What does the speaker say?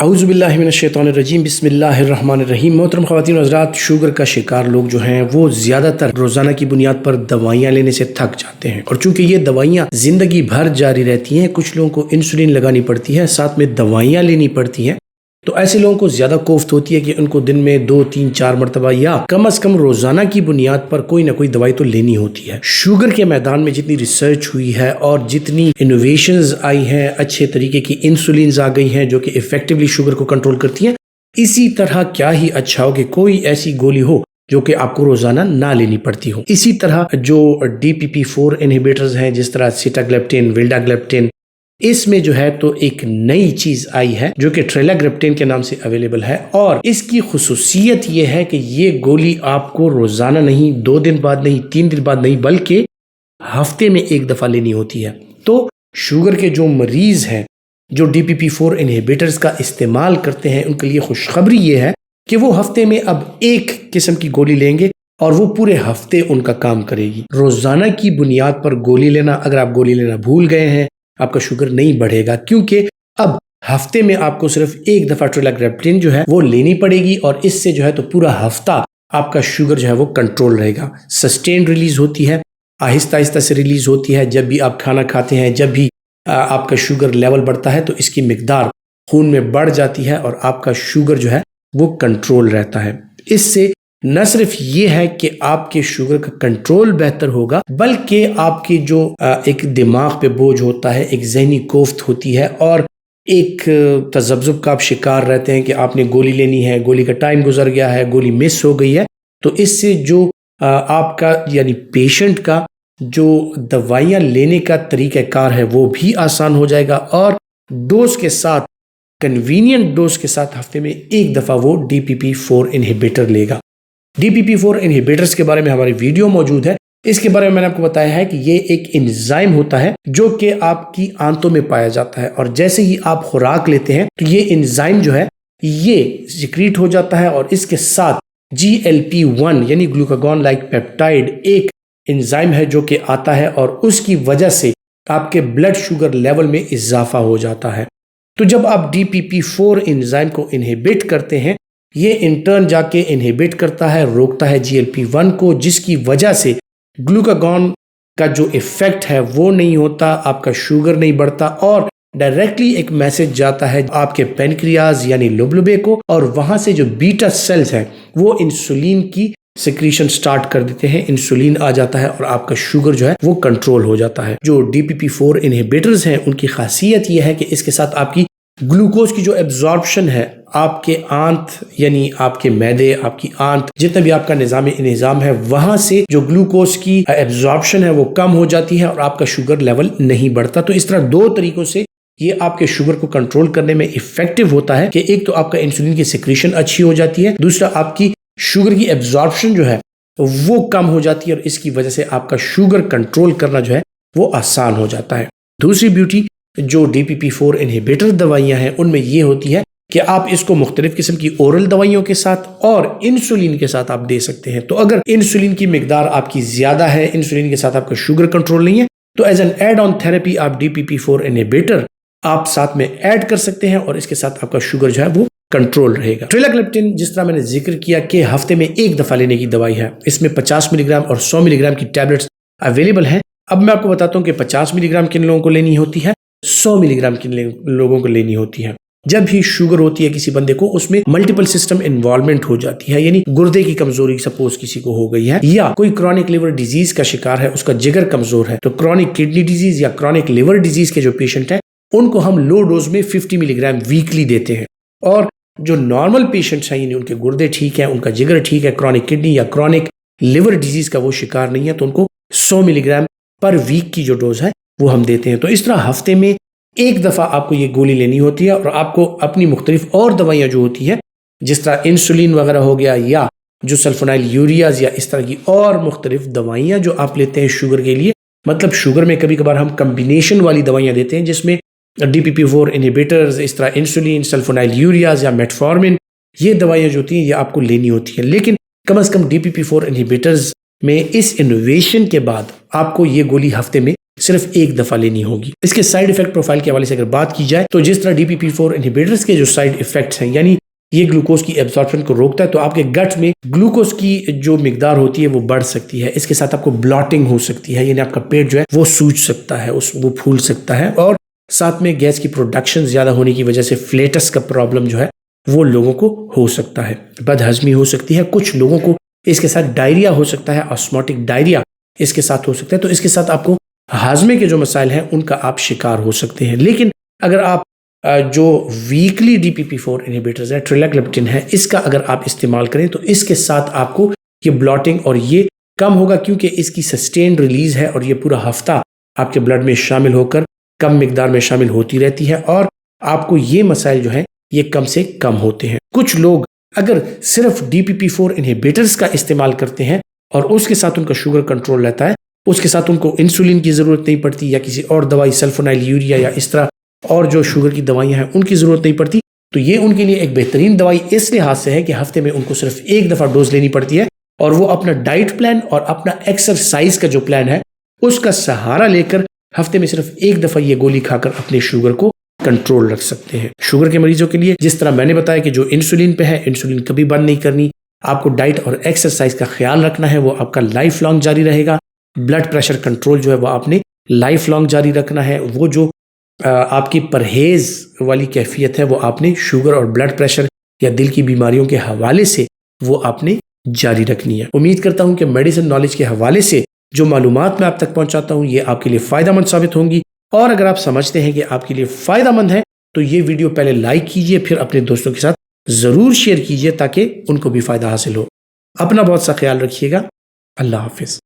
اعوذ باللہ من الشیطان الرجیم، بسم اللہ الرحمن الرحیم۔ محترم خواتین و حضرات، شوگر کا شکار لوگ جو ہیں وہ زیادہ تر روزانہ کی بنیاد پر دوائیاں لینے سے تھک جاتے ہیں، اور چونکہ یہ دوائیاں زندگی بھر جاری رہتی ہیں، کچھ لوگوں کو انسولین لگانی پڑتی ہے، ساتھ میں دوائیاں لینی پڑتی ہیں، تو ایسے لوگوں کو زیادہ کوفت ہوتی ہے کہ ان کو دن میں 2 3 4 مرتبہ یا کم از کم روزانہ کی بنیاد پر کوئی نہ کوئی دوائی تو لینی ہوتی ہے۔ شوگر کے میدان میں جتنی ریسرچ ہوئی ہے اور جتنی انوویشنز آئی ہیں، اچھے طریقے کی انسولینز آ گئی ہیں جو کہ ایفیکٹولی شوگر کو کنٹرول کرتی ہیں، اسی طرح کیا ہی اچھا ہو کہ کوئی ایسی گولی ہو جو کہ آپ کو روزانہ نہ لینی پڑتی ہو۔ اسی طرح جو DPP4 انہیبیٹرز ہیں، جس طرح سیٹاگلیپٹن، ویلڈاگلیپٹن، اس میں جو ہے تو ایک نئی چیز آئی ہے جو کہ ٹریلاگریپٹن کے نام سے اویلیبل ہے، اور اس کی خصوصیت یہ ہے کہ یہ گولی آپ کو روزانہ نہیں، 2 دن بعد نہیں، 3 دن بعد نہیں، بلکہ ہفتے میں 1 دفعہ لینی ہوتی ہے۔ تو شوگر کے جو مریض ہیں جو DPP4 انہیبیٹرز کا استعمال کرتے ہیں، ان کے لیے خوشخبری یہ ہے کہ وہ ہفتے میں اب 1 قسم کی گولی لیں گے اور وہ پورے ہفتے ان کا کام کرے گی۔ روزانہ کی بنیاد پر گولی لینا، اگر آپ گولی لینا بھول گئے ہیں، آپ کا شوگر نہیں بڑھے گا، کیونکہ اب ہفتے میں آپ کو صرف 1 دفعہ ٹریلاگریپٹن جو ہے وہ لینی پڑے گی، اور اس سے جو ہے تو پورا ہفتہ آپ کا شوگر جو ہے وہ کنٹرول رہے گا۔ سسٹین ریلیز ہوتی ہے، آہستہ آہستہ سے ریلیز ہوتی ہے۔ جب بھی آپ کھانا کھاتے ہیں، جب بھی آپ کا شوگر لیول بڑھتا ہے تو اس کی مقدار خون میں بڑھ جاتی ہے اور آپ کا شوگر جو ہے وہ کنٹرول رہتا ہے۔ اس سے نہ صرف یہ ہے کہ آپ کے شوگر کا کنٹرول بہتر ہوگا، بلکہ آپ کی جو ایک دماغ پہ بوجھ ہوتا ہے، ایک ذہنی کوفت ہوتی ہے، اور ایک تذبذب کا آپ شکار رہتے ہیں کہ آپ نے گولی لینی ہے، گولی کا ٹائم گزر گیا ہے، گولی مس ہو گئی ہے، تو اس سے جو آپ کا یعنی پیشنٹ کا جو دوائیاں لینے کا طریقہ کار ہے وہ بھی آسان ہو جائے گا، اور ڈوز کے ساتھ، کنوینینٹ ڈوز کے ساتھ ہفتے میں 1 دفعہ وہ DPP4 انہیبیٹر لے گا۔ DPP4 انہیبیٹرز کے بارے میں ہماری ویڈیو موجود ہے، اس کے بارے میں نے آپ کو بتایا ہے کہ یہ ایک انزائم ہوتا ہے جو کہ آپ کی آنتوں میں پایا جاتا ہے، اور جیسے ہی آپ خوراک لیتے ہیں تو یہ انزائم جو ہے یہ سیکریٹ ہو جاتا ہے، اور اس کے ساتھ GLP-1 یعنی گلوکاگون لائک پیپٹائڈ ایک انزائم ہے جو کہ آتا ہے، اور اس کی وجہ سے آپ کے بلڈ شوگر لیول میں اضافہ ہو جاتا ہے۔ تو جب آپ DPP4 انزائم کو انہیبٹ کرتے ہیں، یہ انٹرن جا کے انہیبٹ کرتا ہے، روکتا ہے GLP-1 کو، جس کی وجہ سے گلوکاگون کا جو ایفیکٹ ہے وہ نہیں ہوتا، آپ کا شوگر نہیں بڑھتا، اور ڈائریکٹلی ایک میسج جاتا ہے آپ کے پینکریاز یعنی لبلبے کو، اور وہاں سے جو بیٹا سیلز ہیں وہ انسولین کی سیکریشن سٹارٹ کر دیتے ہیں، انسولین آ جاتا ہے اور آپ کا شوگر جو ہے وہ کنٹرول ہو جاتا ہے۔ جو DPP4 انہیبیٹرز ہیں ان کی خاصیت یہ ہے کہ اس کے ساتھ آپ کی گلوکوز کی جو ایبزارپشن ہے، آپ کے آنت یعنی آپ کے معدے، آپ کی آنت، جتنا بھی آپ کا نظام ہے، وہاں سے جو گلوکوز کی ایبزارپشن ہے وہ کم ہو جاتی ہے اور آپ کا شوگر لیول نہیں بڑھتا۔ تو اس طرح 2 طریقوں سے یہ آپ کے شوگر کو کنٹرول کرنے میں افیکٹو ہوتا ہے کہ ایک تو آپ کا انسولین کی سیکریشن اچھی ہو جاتی ہے، دوسرا آپ کی شوگر کی ایبزارپشن جو ہے وہ کم ہو جاتی ہے، اور اس کی وجہ سے آپ کا شوگر کنٹرول کرنا جو ہے وہ آسان ہو جاتا ہے۔ دوسری بیوٹی جو DPP4 انہیبیٹر دوائیاں ہیں ان میں یہ ہوتی ہے کہ آپ اس کو مختلف قسم کی اورل دوائیوں کے ساتھ اور انسولین کے ساتھ آپ دے سکتے ہیں۔ تو اگر انسولین کی مقدار آپ کی زیادہ ہے، انسولین کے ساتھ آپ کا شوگر کنٹرول نہیں ہے، تو as an add on therapy آپ DPP4 انہیبیٹر آپ ساتھ میں ایڈ کر سکتے ہیں، اور اس کے ساتھ آپ کا شوگر جو ہے وہ کنٹرول رہے گا۔ ٹریلاگلیپٹن، جس طرح میں نے ذکر کیا کہ ہفتے میں 1 دفعہ لینے کی دوائی ہے، اس میں 50 ملی گرام اور 100 ملی گرام کی ٹیبلٹس اویلیبل ہیں۔ اب میں آپ کو بتاتا ہوں کہ 50 ملی گرام کن لوگوں کو لینی ہوتی ہے، 100 ملی گرام کن لوگوں کو لینی ہوتی ہے۔ جب بھی شوگر ہوتی ہے کسی بندے کو، اس میں ملٹیپل سسٹم انوالومنٹ ہو جاتی ہے، یعنی گردے کی کمزوری سپوز کسی کو ہو گئی ہے، یا کوئی کرونک لیور ڈیزیز کا شکار ہے، اس کا جگر کمزور ہے، تو کرونک کڈنی ڈیزیز یا کرونک لیور ڈیزیز کے جو پیشنٹ ہیں ان کو ہم لو ڈوز میں 50 ملی گرام ویکلی دیتے ہیں، اور جو نارمل پیشنٹس ہیں یعنی ان کے گردے ٹھیک ہیں، ان کا جگر ٹھیک ہے، کرونک کڈنی یا کرونک لیور ڈیزیز کا وہ شکار نہیں ہے، تو ان کو 100 ملی گرام پر ویک کی جو ڈوز ہے وہ ہم دیتے ہیں۔ تو اس طرح ہفتے میں 1 دفعہ آپ کو یہ گولی لینی ہوتی ہے، اور آپ کو اپنی مختلف اور دوائیاں جو ہوتی ہیں جس طرح انسولین وغیرہ ہو گیا، یا جو سلفونائل یوریاز یا اس طرح کی اور مختلف دوائیاں جو آپ لیتے ہیں شوگر کے لیے، مطلب شوگر میں کبھی کبھار ہم کمبینیشن والی دوائیاں دیتے ہیں جس میں DPP4 انہیبیٹرز، اس طرح انسولین، سلفونائل یوریاز یا میٹفارمن، یہ دوائیاں جو ہوتی ہیں یہ آپ کو لینی ہوتی ہیں، لیکن کم از کم DPP4 انہیبیٹرز میں اس انوویشن کے بعد آپ کو یہ گولی ہفتے میں صرف ایک دفعہ لینی ہوگی۔ اس کے سائیڈ ایفیکٹ پروفائل کے حوالے سے اگر بات کی جائے تو جس طرح DPP-4 انہیبیٹرز کے جو سائیڈ ایفیکٹس ہیں، یعنی یہ گلوکوز کی ایبزارپشن کو روکتا ہے، تو آپ کے گٹ میں گلوکوز کی جو مقدار ہوتی ہے وہ بڑھ سکتی ہے۔ اس کے ساتھ آپ کو بلاٹنگ ہو سکتی ہے، یعنی آپ کا پیٹ جو ہے وہ سوج سکتا ہے، وہ پھول سکتا ہے، اور ساتھ میں گیس کی پروڈکشن زیادہ ہونے کی وجہ سے فلیٹس کا پرابلم جو ہے وہ لوگوں کو ہو سکتا ہے، بد ہضمی ہو سکتی ہے، کچھ لوگوں کو اس کے ساتھ ڈائریا ہو سکتا ہے، آسموٹک ڈائریا اس کے ساتھ ہو سکتا ہے۔ تو اس کے ساتھ آپ کو ہاضمے کے جو مسائل ہیں ان کا آپ شکار ہو سکتے ہیں۔ لیکن اگر آپ جو ویکلی DPP-4 انہیبیٹرز ہے، ٹریلاگلیپٹن ہے، اس کا اگر آپ استعمال کریں تو اس کے ساتھ آپ کو یہ بلاٹنگ اور یہ کم ہوگا، کیونکہ اس کی سسٹینڈ ریلیز ہے اور یہ پورا ہفتہ آپ کے بلڈ میں شامل ہو کر کم مقدار میں شامل ہوتی رہتی ہے، اور آپ کو یہ مسائل جو ہیں یہ کم سے کم ہوتے ہیں۔ کچھ لوگ اگر صرف DPP-4 انہیبیٹرز کا استعمال کرتے ہیں اور اس کے ساتھ ان کا شوگر کنٹرول رہتا ہے، اس کے ساتھ ان کو انسولین کی ضرورت نہیں پڑتی یا کسی اور دوائی سلفونائل یوریا یا اس طرح اور جو شوگر کی دوائیاں ہیں ان کی ضرورت نہیں پڑتی، تو یہ ان کے لیے ایک بہترین دوائی اس لحاظ سے ہے کہ ہفتے میں ان کو صرف ایک دفعہ ڈوز لینی پڑتی ہے، اور وہ اپنا ڈائٹ پلان اور اپنا ایکسرسائز کا جو پلان ہے اس کا سہارا لے کر ہفتے میں صرف ایک دفعہ یہ گولی کھا کر اپنے شوگر کو کنٹرول رکھ سکتے ہیں۔ شوگر کے مریضوں کے لیے جس طرح میں نے بتایا کہ جو انسولین پہ ہے، انسولین کبھی بند نہیں کرنی، آپ کو ڈائٹ اور ایکسرسائز کا خیال رکھنا ہے، وہ آپ کا لائف لانگ جاری رہے گا۔ بلڈ پریشر کنٹرول جو ہے وہ آپ نے لائف لانگ جاری رکھنا ہے، وہ جو آپ کی پرہیز والی کیفیت ہے وہ آپ نے شوگر اور بلڈ پریشر یا دل کی بیماریوں کے حوالے سے وہ آپ نے جاری رکھنی ہے۔ امید کرتا ہوں کہ میڈیسن نالج کے حوالے سے جو معلومات میں آپ تک پہنچاتا ہوں یہ آپ کے لیے فائدہ مند ثابت ہوں گی، اور اگر آپ سمجھتے ہیں کہ آپ کے لیے فائدہ مند ہے تو یہ ویڈیو پہلے لائک کیجئے، پھر اپنے دوستوں کے ساتھ ضرور شیئر کیجئے تاکہ ان کو بھی فائدہ حاصل ہو۔ اپنا بہت سا خیال رکھیے گا۔ اللہ حافظ۔